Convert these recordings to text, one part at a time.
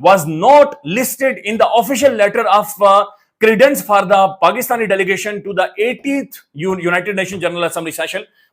was not listed in the official letter of credence for the Pakistani delegation to the 80th United Nations General Assembly session।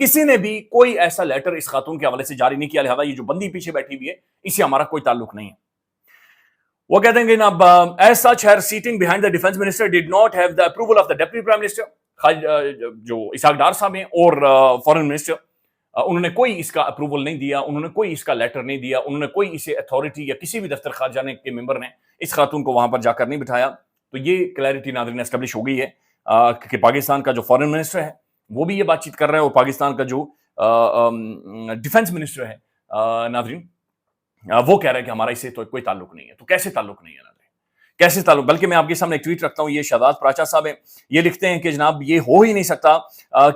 کسی نے بھی کوئی ایسا letter اس خاتون کے حوالے سے جاری نہیں کیا، لہذا یہ جو بندی پیچھے بیٹھی ہوئی ہے اس سے ہمارا کوئی تعلق نہیں ہے۔ وہ کہتے ہیں کہ جناب as such her sitting behind the defence minister did not have the approval of the deputy prime minister, جو اسحاق ڈار صاحب ہیں اور فارن منسٹر، انہوں نے کوئی اس کا اپروول نہیں دیا، انہوں نے کوئی اس کا لیٹر نہیں دیا، انہوں نے کوئی اسے اتھارٹی یا کسی بھی دفتر خارجہ کے ممبر نے اس خاتون کو وہاں پر جا کر نہیں بٹھایا۔ تو یہ کلیئرٹی ناظرین اسٹیبلش ہو گئی ہے کہ پاکستان کا جو فارن منسٹر ہے وہ بھی یہ بات چیت کر رہا ہے، اور پاکستان کا جو ڈیفینس منسٹر ہے ناظرین وہ کہہ رہا ہے کہ ہمارا اس سے تو کوئی تعلق نہیں ہے۔ تو کیسے تعلق نہیں ہے ناظرین، کیسے تعلق؟ بلکہ میں آپ کے سامنے ایک ٹویٹ رکھتا ہوں، یہ شہزاد پراچا صاحب ہیں، یہ لکھتے ہیں کہ جناب یہ ہو ہی نہیں سکتا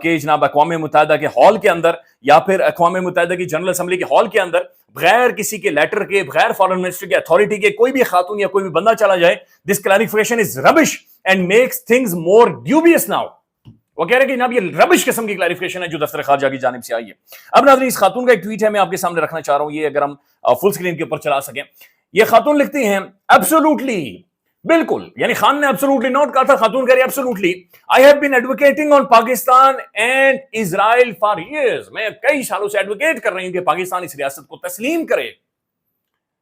کہ جناب اقوام متحدہ کے ہال کے اندر یا پھر اقوام متحدہ کی جنرل اسمبلی کے ہال کے اندر بغیر کسی کے لیٹر کے، بغیر فارن منسٹر کے اتھارٹی کے کوئی بھی خاتون یا کوئی بھی بندہ چلا جائے۔ دس clarification is rubbish and makes things more dubious now. وہ کہہ رہے ہیں کہ جناب یہ ربش قسم کی کلیریفیکیشن ہے جو دفتر خارجہ کی جانب سے آئی ہے۔ اب ناظرین اس خاتون کا ایک ٹویٹ ہے، میں آپ کے سامنے رکھنا چاہ رہا ہوں، یہ اگر ہم فل اسکرین کے اوپر چلا سکیں۔ یہ خاتون لکھتی ہیں ایبسولوٹلی، بالکل، یعنی خان نے ایبسولوٹلی نوٹ کہا تھا، خاتون کہہ رہی ہے absolutely I have been advocating on Pakistan and Israel for years, میں کئی سالوں سے ایڈوکیٹ کر رہی ہوں کہ پاکستان اس ریاست کو تسلیم کرے۔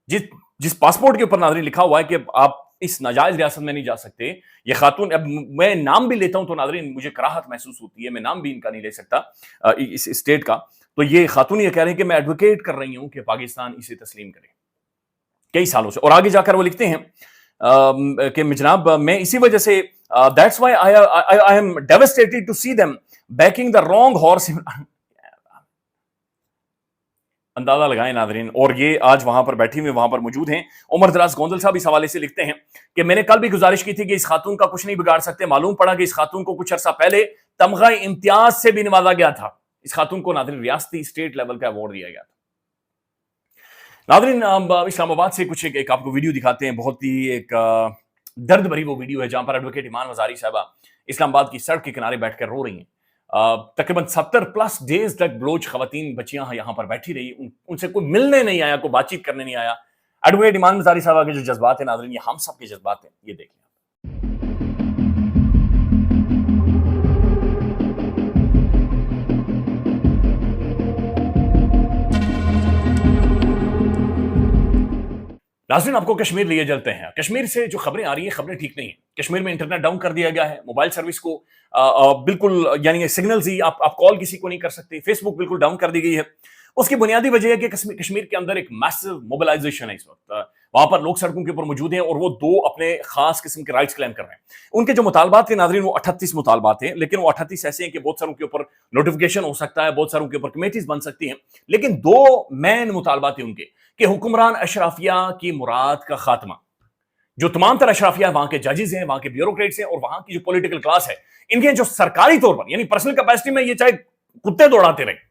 جس پاسپورٹ کے اوپر ناظرین لکھا ہوا ہے کہ آپ اس ناجائز ریاست میں نہیں جا سکتے، یہ خاتون، اب میں نام بھی لیتا ہوں تو ناظرین مجھے کراہت محسوس ہوتی ہے، میں نام بھی ان کا نہیں لے سکتا اس اسٹیٹ کا، تو یہ خاتون یہ کہہ رہے ہیں کہ میں ایڈوکیٹ کر رہی ہوں کہ پاکستان اسے تسلیم کرے کئی سالوں سے۔ اور آگے جا کر وہ لکھتے ہیں کہ جناب میں اسی وجہ سے that's why I am devastated to see them backing the wrong horse۔ اندازہ لگائیں ناظرین، اور یہ آج وہاں پر بیٹھی ہوئے وہاں پر موجود ہیں۔ عمر دراز گوندل صاحب اس حوالے سے لکھتے ہیں کہ میں نے کل بھی گزارش کی تھی کہ اس خاتون کا کچھ نہیں بگاڑ سکتے، معلوم پڑا کہ اس خاتون کو کچھ عرصہ پہلے تمغہ امتیاز سے بھی نوازا گیا تھا۔ اس خاتون کو ناظرین ریاستی اسٹیٹ لیول کا ایوارڈ دیا گیا تھا۔ ناظرین اسلام آباد سے کچھ ایک آپ کو ویڈیو دکھاتے ہیں، بہت ہی ایک درد بھری وہ ویڈیو ہے جہاں پر ایڈوکیٹ ایمان وزاری صاحبہ اسلام آباد کی سڑک کے کنارے بیٹھ کر رو رہی ہیں۔ تقریباً 70+ ڈیز تک بلوچ خواتین بچیاں یہاں پر بیٹھی رہی، ان سے کوئی ملنے نہیں آیا، کوئی بات چیت کرنے نہیں آیا۔ ایڈوکیٹ ایمان وزاری صاحبہ کے جو جذبات ہیں ناظرین، یہ ہم سب کے جذبات ہیں، یہ دیکھیں۔ ناظرین آپ کو کشمیر لیے چلتے ہیں۔ کشمیر سے جو خبریں آ رہی ہیں، خبریں ٹھیک نہیں ہیں۔ کشمیر میں انٹرنیٹ ڈاؤن کر دیا گیا ہے، موبائل سروس کو بالکل، یعنی سگنلز ہی آپ کال کسی کو نہیں کر سکتے، فیس بک بالکل ڈاؤن کر دی گئی ہے۔ اس کی بنیادی وجہ ہے کہ کشمیر کے اندر ایک میسو موبلائزیشن ہے اس وقت، وہاں پر لوگ سڑکوں کے اوپر موجود ہیں اور وہ دو اپنے خاص قسم کے رائٹس کلیم کر رہے ہیں۔ ان کے جو مطالبات ہیں ناظرین وہ 38 مطالبات ہیں، لیکن وہ 38 ایسے ہیں کہ بہت ساروں کے اوپر نوٹیفیکیشن ہو سکتا ہے، بہت ساروں کے اوپر کمیٹیز بن سکتی ہیں، لیکن دو مین مطالبات ہیں ان کے کہ حکمران اشرافیہ کی مراد کا خاتمہ۔ جو تمام تر اشرافیہ وہاں کے ججز ہیں، وہاں کے بیوروکریٹس ہیں اور وہاں کی جو پولیٹیکل کلاس ہے، ان کے جو سرکاری طور پر، یعنی پرسنل کیپیسٹی میں یہ چاہے کتے دوڑاتے رہے،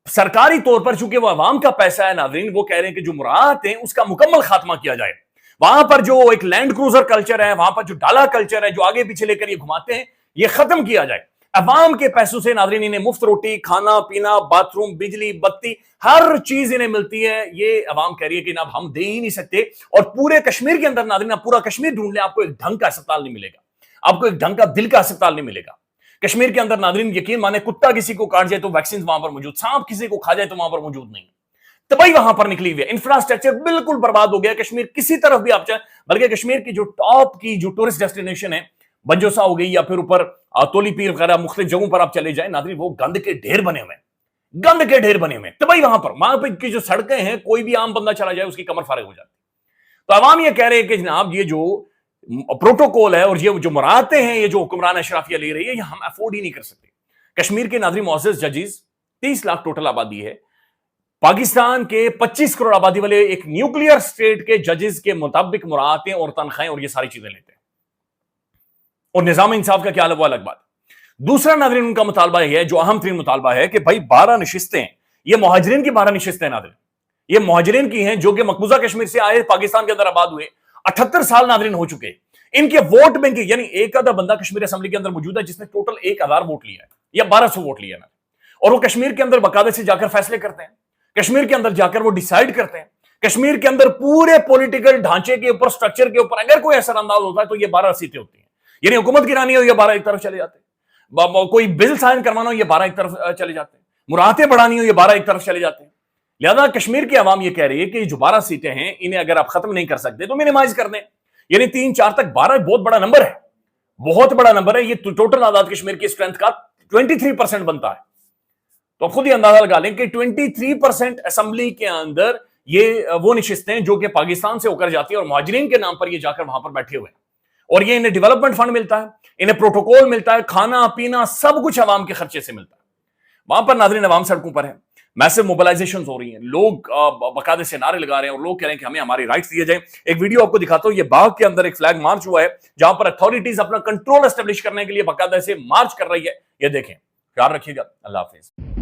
سرکاری طور پر چونکہ وہ عوام کا پیسہ ہے ناظرین، وہ کہہ رہے ہیں کہ جو مراد ہیں اس کا مکمل خاتمہ کیا جائے۔ وہاں پر جو ایک لینڈ کروزر کلچر ہے، وہاں پر جو ڈالا کلچر ہے، جو آگے پیچھے لے کر یہ گھماتے ہیں، یہ ختم کیا جائے۔ عوام کے پیسوں سے ناظرین انہیں مفت روٹی، کھانا پینا، باتھ روم، بجلی، بتی، ہر چیز انہیں ملتی ہے۔ یہ عوام کہہ رہی ہے کہ جناب ہم دے ہی نہیں سکتے، اور پورے کشمیر کے اندر ناظرین آپ پورا کشمیر ڈھونڈ لیں، آپ کو ایک ڈھنگ کا اسپتال نہیں ملے گا، آپ کو ایک ڈھنگ کا دل کا اسپتال نہیں ملے گا۔ کشمیر کے اندر ناظرین یقین مانے کتا کسی کو کاٹ جائے تو ویکسین وہاں پر موجود، سانپ کسی کو کھا جائے تو وہاں پر موجود نہیں، تباہی وہاں پر نکلی ہوئی ہے، انفراسٹرکچر بالکل برباد ہو گیا کشمیر کسی طرف بھی آپ چاہیں، بلکہ کشمیر کی جو ٹاپ کی جو ٹورسٹ ڈیسٹینیشن ہے، بنجوسا ہو گئی یا پھر اوپر تولی پیر وغیرہ مختلف جگہوں پر آپ چلے جائیں ناظرین، وہ گند کے ڈھیر بنے ہوئے ہیں، گند کے ڈھیر بنے ہوئے ہیں، تباہی وہاں پہ کی جو سڑکیں ہیں، کوئی بھی عام بندہ چلا جائے اس کی کمر فارغ ہو جاتی۔ تو عوام یہ کہہ رہے ہیں کہ جناب یہ جو پروٹوکول ہے اور یہ جو مراتے ہیں، یہ جو حکمران اشرافیہ لے رہی ہے، یہ ہم افورڈ ہی نہیں کر سکتے۔ کشمیر کے ناظرین معزز ججز 30 لاکھ ٹوٹل آبادی ہے، پاکستان کے 25 کروڑ آبادی والے ایک نیوکلیئر اسٹیٹ کے ججز کے مطابق مراعاتیں اور تنخواہیں اور یہ ساری چیزیں لیتے ہیں، اور نظام انصاف کا کیا حال ہے وہ الگ بات۔ دوسرا ناظرین ان کا مطالبہ یہ ہے، جو اہم ترین مطالبہ ہے، کہ بھائی 12 نشستیں، یہ مہاجرین کی 12 نشستیں ناظرین، یہ مہاجرین کی ہیں جو کہ مقبوضہ کشمیر سے آئے، پاکستان کے اندر آباد ہوئے، 78 سال ناظرین ہو چکے، ان کے ووٹ بینک، یعنی ایک آدھا بندہ کشمیر اسمبلی کے اندر موجود ہے جس نے ٹوٹل 1000 ووٹ لیا ہے یا 1200 ووٹ لیا ہے، اور وہ کشمیر کے اندر باقاعدہ سے جا کر فیصلے کرتے ہیں، کشمیر کے اندر جا کر وہ ڈیسائیڈ کرتے ہیں، کشمیر کے اندر پورے پولیٹیکل ڈھانچے کے اوپر، سٹرکچر کے اوپر اگر کوئی اثر انداز ہوتا ہے تو یہ 12 سیٹیں ہوتی ہیں، یعنی حکومت گرانی ہو یا 12 ایک طرف چلے جاتے ہیں۔ کوئی بل سائن کروانا ہو یہ 12 ایک طرف چلے جاتے ہیں, مراعاتیں بڑھانی ہو یہ 12 ایک طرف چلے جاتے ہیں. لہذا کشمیر کی عوام یہ کہہ رہی ہے کہ جو 12 سیٹیں ہیں انہیں اگر آپ ختم نہیں کر سکتے تو منیمائز کر دیں. یعنی 3-4 تک 12 بہت بڑا نمبر ہے, بہت بڑا نمبر ہے. یہ ٹوٹل آزاد کشمیر کی اسٹرینتھ کا 23% بنتا ہے. تو خود ہی اندازہ لگا لیں کہ 23% اسمبلی کے اندر یہ وہ نشستیں جو کہ پاکستان سے ہو کر جاتی ہیں اور مہاجرین کے نام پر یہ جا کر وہاں پر بیٹھے ہوئے ہیں, اور یہ انہیں ڈیولپمنٹ فنڈ ملتا ہے, انہیں پروٹوکول ملتا ہے, کھانا پینا سب کچھ عوام کے خرچے سے ملتا ہے. وہاں پر ناظرین عوام سڑکوں پر ہے, میسو موبلائزیشنز ہو رہی ہیں, لوگ باقاعدے سے نعرے لگا رہے ہیں اور لوگ کہہ رہے ہیں کہ ہمیں ہمارے رائٹس دیے جائیں. ایک ویڈیو آپ کو دکھاتا ہوں, یہ باغ کے اندر ایک فلیگ مارچ ہوا ہے جہاں پر اتھارٹیز اپنا کنٹرول اسٹیبلش کرنے کے لیے باقاعدہ سے مارچ کر رہی ہے. یہ دیکھیں, خیال رکھیے گا. اللہ حافظ.